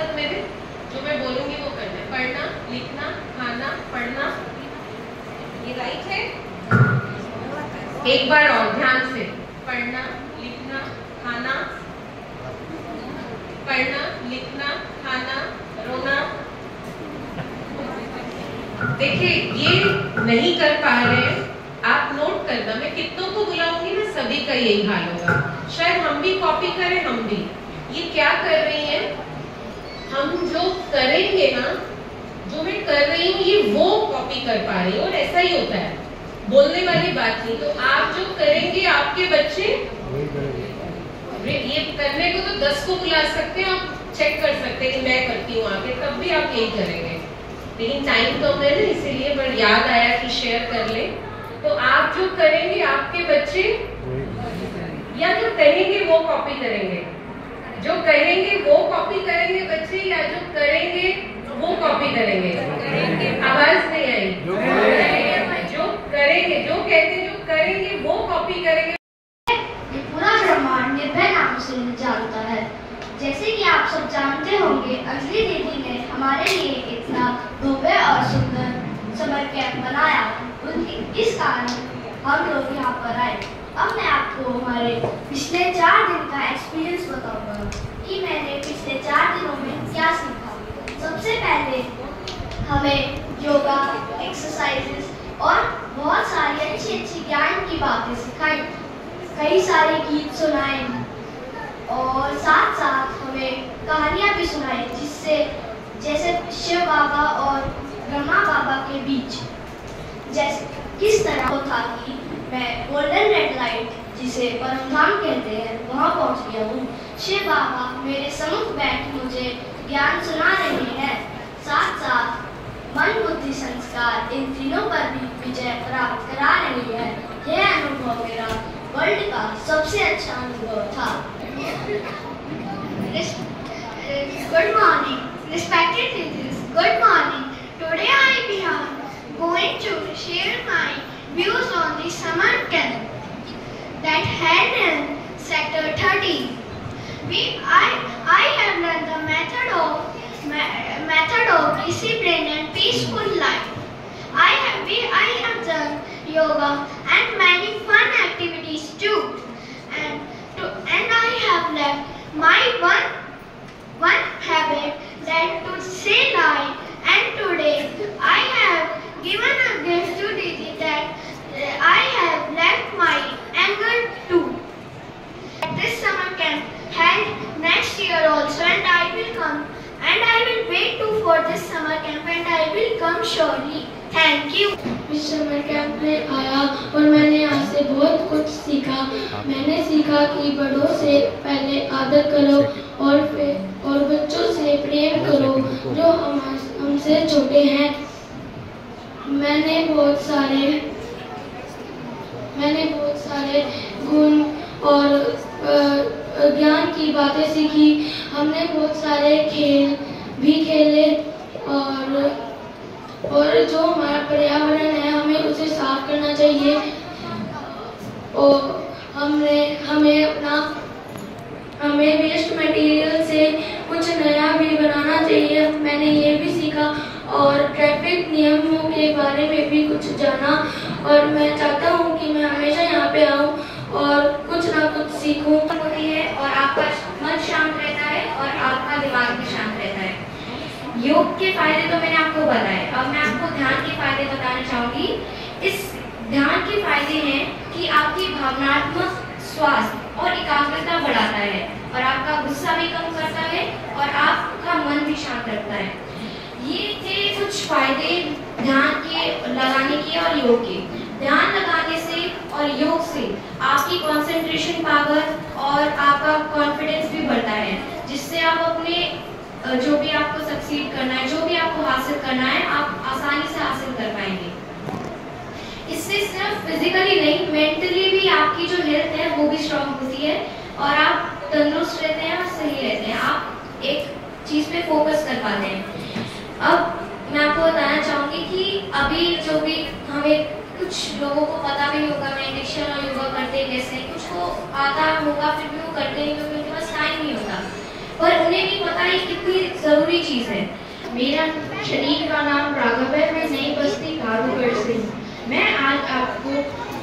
साथ मेरे, जो मैं बोलूंगी वो करना है। पढ़ना, लिखना, खाना, पढ़ना, ये राइट है। एक बार और ध्यान से, पढ़ना, लिखना, खाना, पढ़ना, लिखना, खाना, रोना। देखिए ये नहीं कर पा रहे हैं, आप नोट करना, मैं कितनों को बुलाऊंगी ना, सभी का यही हाल होगा। शायद हम भी कॉपी करें, हम भी ये क्या कर रही हैं, हम जो करेंगे ना, जो मैं कर रही हूँ ये वो कॉपी कर पा रही हूँ। और ऐसा ही होता है, बोलने वाली बात नहीं। तो आप जो करेंगे आपके बच्चे ये करने को तो 10 को बुला सकते हैं, आप चेक कर सकते हैं कि मैं करती हूँ आगे, तब भी आप यही करेंगे। लेकिन टाइम कम है ना, इसीलिए बट याद आया कि शेयर कर ले। तो आप जो करेंगे आपके बच्चे या जो कहेंगे वो कॉपी करेंगे, जो कहेंगे वो कॉपी करेंगे बच्चे, या जो करेंगे वो कॉपी करेंगे। आवाज नहीं आई। जो करेंगे, जो कहते हैं जो करेंगे वो कॉपी करेंगे। पूरा ब्रह्मांड निर्भय नामों से जानता है। जैसे कि आप सब जानते होंगे, अंजलि दीदी ने हमारे लिए इतना भव्य और सुंदर समर कैंप बनाया। उनकी इस कारण हम लोग यहाँ पर आए। अब मैं आपको हमारे पिछले 4 दिन का एक्सपीरियंस बताऊंगा कि मैंने पिछले 4 दिनों में क्या सीखा। सबसे पहले हमें योगा, एक्सरसाइजेस और बहुत सारी अच्छी ज्ञान की बातें सिखाई। कई सारे गीत सुनाए और साथ साथ हमें कहानियाँ भी सुनाई, जिससे जैसे शिव बाबा और ब्रह्मा बाबा के बीच जैसे किस तरह वो था कि मैं गोल्डन रेड लाइट, जिसे परमधाम कहते हैं, वहाँ पहुँच गया हूँ। शिव बाबा मेरे सम्मुख बैठ मुझे ज्ञान सुना रहे हैं। साथ साथ मन, बुद्धि, संस्कार, इन तीनों पर भी विजय प्राप्त करा रही है। यह अनुभव मेरा वर्ल्ड का सबसे अच्छा अनुभव था। Good morning, respected teachers. Good morning. Today I am going to share my views on the summer camp that held in Sector 13. I have learned the method of discipline and peaceful life. I have done yoga and many fun activities too. And I have left my one habit, that to say lie. And today I have given a gift to Didi, that I have left my anger too. This summer camp held next year also, and I will come, and I will wait for this summer camp, and I will come surely. Thank you. इस summer camp में आया और मैंने यहाँ से बहुत कुछ सीखा। मैंने सीखा कि बड़ों से पहले आदर करो और बच्चों से प्रेम करो जो हमसे छोटे हैं। मैंने बहुत सारे गुण और ज्ञान की बातें सीखी। हमने बहुत सारे खेल भी खेले और जो हमारा पर्यावरण है हमें उसे साफ करना चाहिए। और हमें वेस्ट मटेरियल से कुछ नया भी बनाना चाहिए। मैंने ये भी सीखा और ट्रैफिक नियमों के बारे में भी कुछ जाना। और मैं चाहता हूँ कि मैं हमेशा यहाँ पे आऊँ और कुछ ना कुछ सीखूँ। होती है और आपका मन शांत रहता है और आपका दिमाग भी शांत रहता है। योग के फायदे तो मैंने आपको बताए। अब मैं आपको ध्यान के फायदे बताना चाहूंगी। इस ध्यान के फायदे हैं कि आपकी भावनात्मक स्वास्थ्य और एकाग्रता बढ़ाता है और आपका गुस्सा भी कम करता है और आपका मन भी शांत रखता है। ये थे कुछ फायदे ध्यान के लगाने के और योग के। ध्यान लगाने से और योग से आपकी कंसंट्रेशन पावर और आपका कॉन्फिडेंस भी बढ़ता है, जिससे आप अपने जो भी आपको सक्सीड करना है, जो भी आपको हासिल करना है, आप आसानी से हासिल कर पाएंगे। इससे सिर्फ फिजिकली नहीं, मेंटली भी आपकी जो हेल्थ है वो भी स्ट्रांग होती है और आप तंदुरुस्त रहते हैं और सही रहते हैं। आप एक चीज पे फोकस कर पाते हैं। अब मैं आपको बताना चाहूंगी कि अभी जो भी हमें कुछ लोगों को पता भी होगा मेडिटेशन और योगा करते हैं कैसे, कुछ को आता होगा फिर भी वो करते हैं क्योंकि उनके पास टाइम नहीं होता, पर उन्हें भी पता है कितनी ज़रूरी चीज़ है। मेरा शरीर का नाम राघव है, मैं नई बस्ती कारूगढ़ से हूँ। मैं आज आपको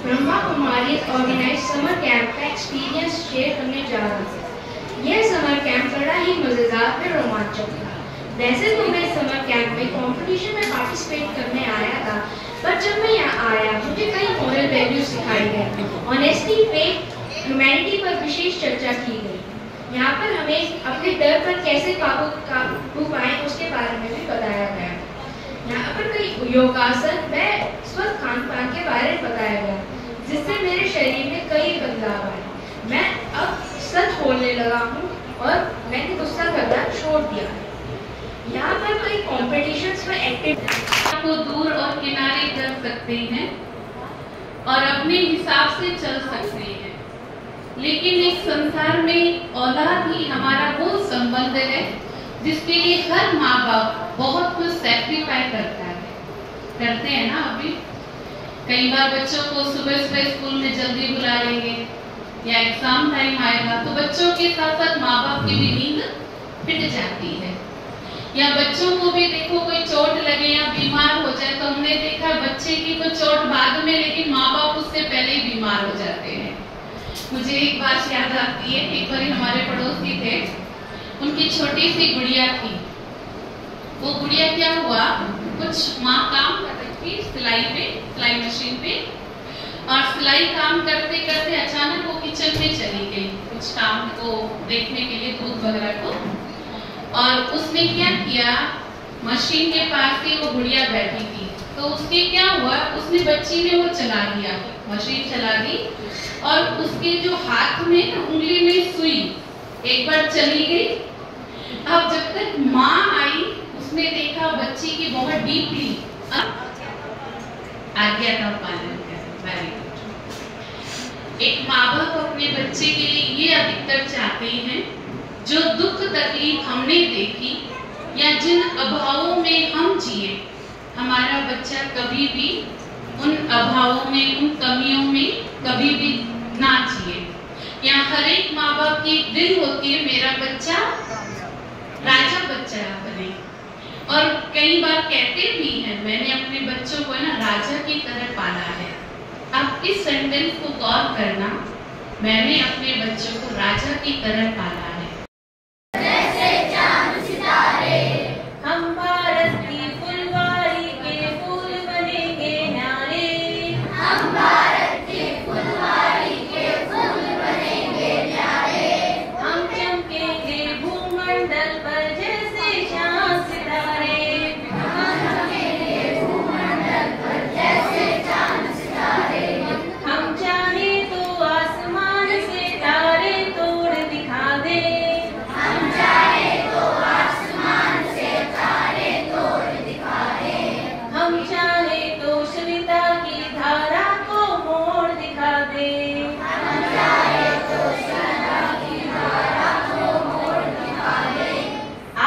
Brahma Kumari organise summer camp का एक्सपीरियंस शेयर करने जा रहा हूँ। यह समर कैंप बड़ा ही मज़ेदार और रोमांचक था। वैसे तो मैं समर कैंप में कंपटीशन में पार्टिसिपेट करने आया था, पर जब मैं यहाँ आया मुझे कई मॉरल वैल्यूज सिखाई गई। ऑनेस्टी, फेथ, ह्यूमैनिटी पर विशेष चर्चा की गई। यहाँ पर हमें अपने डर पर कैसे काबू पाएं उसके बारे में भी बताया गया। यहाँ पर कई योगासन व स्वस्थ खान पान के बारे में बताया गया, जिससे मेरे शरीर में कई बदलाव आए। मैं अब सच बोलने लगा हूँ और मैंने गुस्सा करना छोड़ दिया है। यहाँ पर कई कॉम्पिटिशन्स में एक्टिव को दूर और किनारे कर सकते हैं और अपने हिसाब से चल सकते हैं, लेकिन इस संसार में औलाद ही हमारा वो संबंध है जिसके लिए हर माँ बाप बहुत कुछ सैक्रिफाई करते हैं ना। अभी कई बार बच्चों को सुबह सुबह स्कूल में जल्दी बुला लेंगे या एग्जाम टाइम आएगा तो बच्चों के साथ साथ माँ बाप की भी नींद फिट जाती है। या बच्चों को भी देखो कोई चोट लगे या बीमार हो जाए तो हमने देखा बच्चे की तो चोट बाद में, लेकिन माँ बाप उससे पहले ही बीमार हो जाते हैं। मुझे एक बात याद आती है, एक बार हमारे पड़ोसी थे, उनकी छोटी सी गुड़िया थी। वो गुड़िया क्या हुआ, कुछ माँ काम कर रही थी सिलाई मशीन पे, और सिलाई काम करते करते अचानक वो किचन में चली गई कुछ काम को देखने के लिए, दूध वगैरह को। और उसने क्या किया, मशीन के पास ही वो गुड़िया बैठी थी, तो उसके क्या हुआ, उसने बच्ची ने वो चला दिया, मशीन चला दी, और उसके जो हाथ में उंगली में सुई एक बार चली गई। अब जब तक माँ आई उसने देखा बच्ची की बहुत डीपली आज्ञा का पालन कर। एक माँ बाप अपने बच्चे के लिए ये अधिकतर चाहते हैं, जो दुख तकलीफ हमने देखी या जिन अभावों में हम जिए, हमारा बच्चा कभी भी उन अभावों में, उन कमियों में कभी भी ना जिए। या हर एक माँ बाप की दिल होती है मेरा बच्चा राजा बच्चा बने, और कई बार कहते भी हैं मैंने अपने बच्चों को ना राजा की तरह पाला है। आप इस सेंटेंस को गौर करना, मैंने अपने बच्चों को राजा की तरह पाला है। जैसे चांद सितारे, हम भारत की फुलवारी के फूल बनेंगे न्यारे। हम भारत की फुलवारी के फूल बनेंगे न्यारे। हम चमकेंगे भूमंडल पर जैसे चांद सितारे। हम चमकेंगे भूमंडल पर जैसे चांद सितारे। हम चाहे तो आसमान से तारे तोड़ दिखा दे। हम चाहे तो आसमान से तारे तोड़ दिखा दे। हम चाहे तो सविता की धारा को मोड़ दिखा दे। हम चाहे तो सदा की धारा को मोड़ दिखा दे।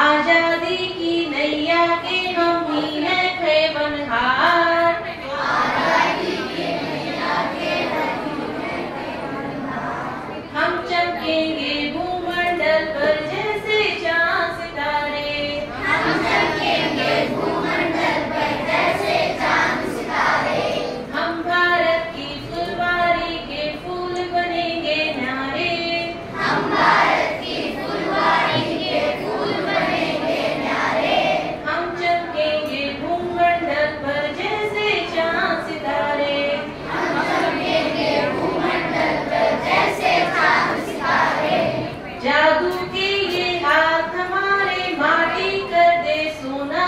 आजादी की नैया के हम ही हैं खेवनहार। आजादी के नैया के हम चमकेंगे भूमंडल पर जैसे चांद सितारे। हम चमकेंगे भूमंडल पर जैसे चांद सितारे। हम भारत की फुलवारी के फूल बनेंगे न्यारे। हम भारत की फुलवारी के फूल बनेंगे न्यारे। हम चमकेंगे भूमंडल पर जैसे चांद सितारे। हम चमकेंगे भूमंडल पर जैसे चांद सितारे। जादू के ये हाथ हमारे माटी कर दे सोना।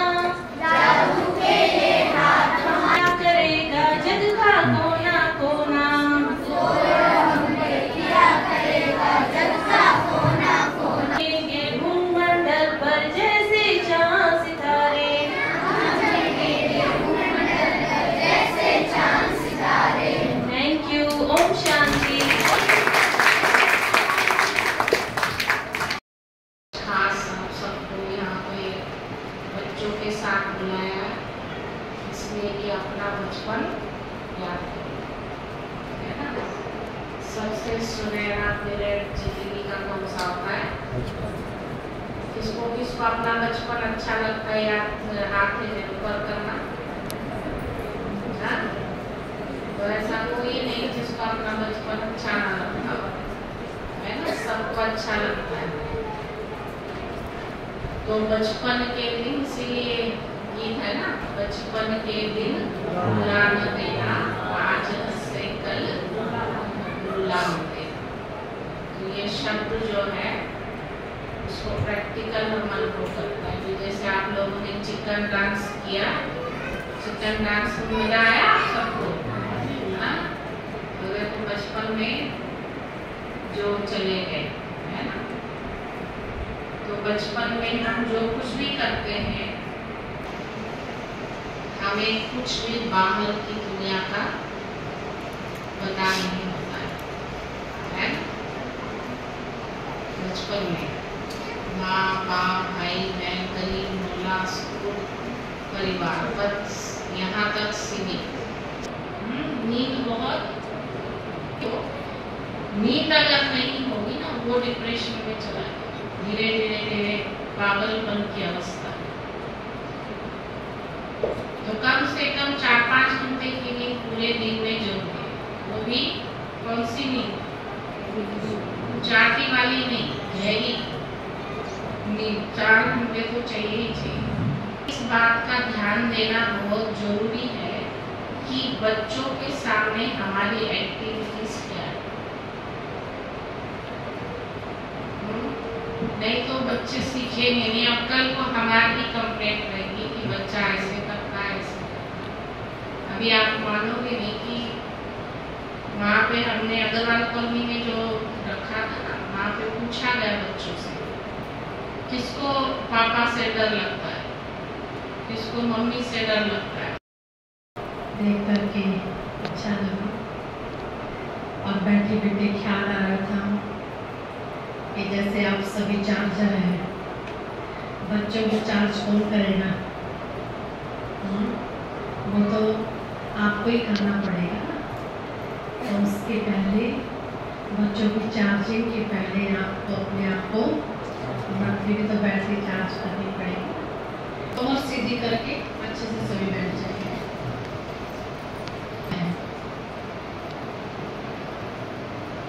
जादू के ये हाथ क्या करेगा जग का कोना कोना। किया करेगा जग का कोना कोना। चमकेंगे भूमंडल पर जैसे चांद सितारे। हम चमकेंगे भूमंडल पर जैसे चांद सितारे। Thank you. ओम शांति। खास आप सबको यहाँ पे बच्चों के साथ बुलाया है, इसलिए कि अपना बचपन याद करो, है ना। सबसे सुनहरा पीरियड जिंदगी का कौन सा होता है? किसको किसको अपना बचपन अच्छा लगता है या हाथ में ऊपर करना? हाँ? तो ऐसा कोई नहीं जिसको अपना बचपन अच्छा ना लगता हो, है ना? सबको अच्छा लगता है। तो बचपन के दिन, इसीलिए गीत है ना, बचपन के दिन भुला न देना, आज से कल भुला न देना। तो ये शब्द जो है उसको प्रैक्टिकल हम अनुभव करता है। जैसे आप लोगों ने चिकन डांस किया, चिकन डांस में मजा आया सबको, तो बचपन में जो चले गए, है ना? तो बचपन में हम जो कुछ भी करते हैं, हमें कुछ भी बाहर की दुनिया का पता नहीं होता है ना? बचपन में माँ बाप भाई बहन गरीब मोहल्ला स्कूल परिवार बस यहाँ तक सीमित। नींद बहुत, नींद अगर नहीं होगी ना, वो डिप्रेशन में चला जाएगा, धीरे धीरे धीरे पागलपन की अवस्था। तो कम से कम 4-5 घंटे की नींद पूरे दिन में जरूरी है। वो भी कौन सी नींद? चाटी वाली नहीं, गहरी नींद 4 घंटे तो चाहिए ही चाहिए। इस बात का ध्यान देना बहुत जरूरी है कि बच्चों के सामने हमारी एक्टिविटीज क्या है। नहीं तो बच्चे सीखेंगे नहीं। अब कल को हमारी कंप्लेंट रहेगी कि बच्चा ऐसे करता है, ऐसे करता है। अभी आप मानोगे नहीं कि वहाँ पे हमने अग्रवाल कॉलोनी में जो रखा था ना, वहाँ पे पूछा गया बच्चों से किसको पापा से डर लगता है, किसको मम्मी से डर लगता है। देख करके अच्छा लगा और बैठे बैठे ख्याल आ रहा था कि जैसे आप सभी चार्जर हैं, बच्चों को चार्ज कौन करेगा? वो तो आपको ही करना पड़ेगा ना। तो उसके पहले बच्चों की चार्जिंग के पहले आपको अपने आप को भी तो बैटरी चार्ज करनी पड़ेगी। कमर सीधी करके अच्छे से सभी बैठ जाएंगे।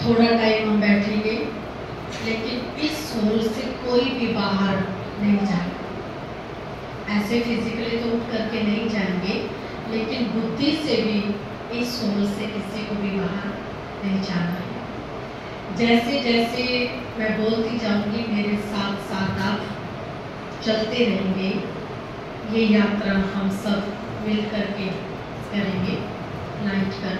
थोड़ा टाइम हम बैठेंगे, लेकिन इस हॉल से कोई भी बाहर नहीं जाएगा। ऐसे फिजिकली तो उठ करके नहीं जाएंगे, लेकिन बुद्धि से भी इस हॉल से किसी को भी बाहर नहीं जाना है। जैसे जैसे मैं बोलती जाऊंगी, मेरे साथ साथ आप चलते रहेंगे। ये यात्रा हम सब मिल करके करेंगे। लाइट कर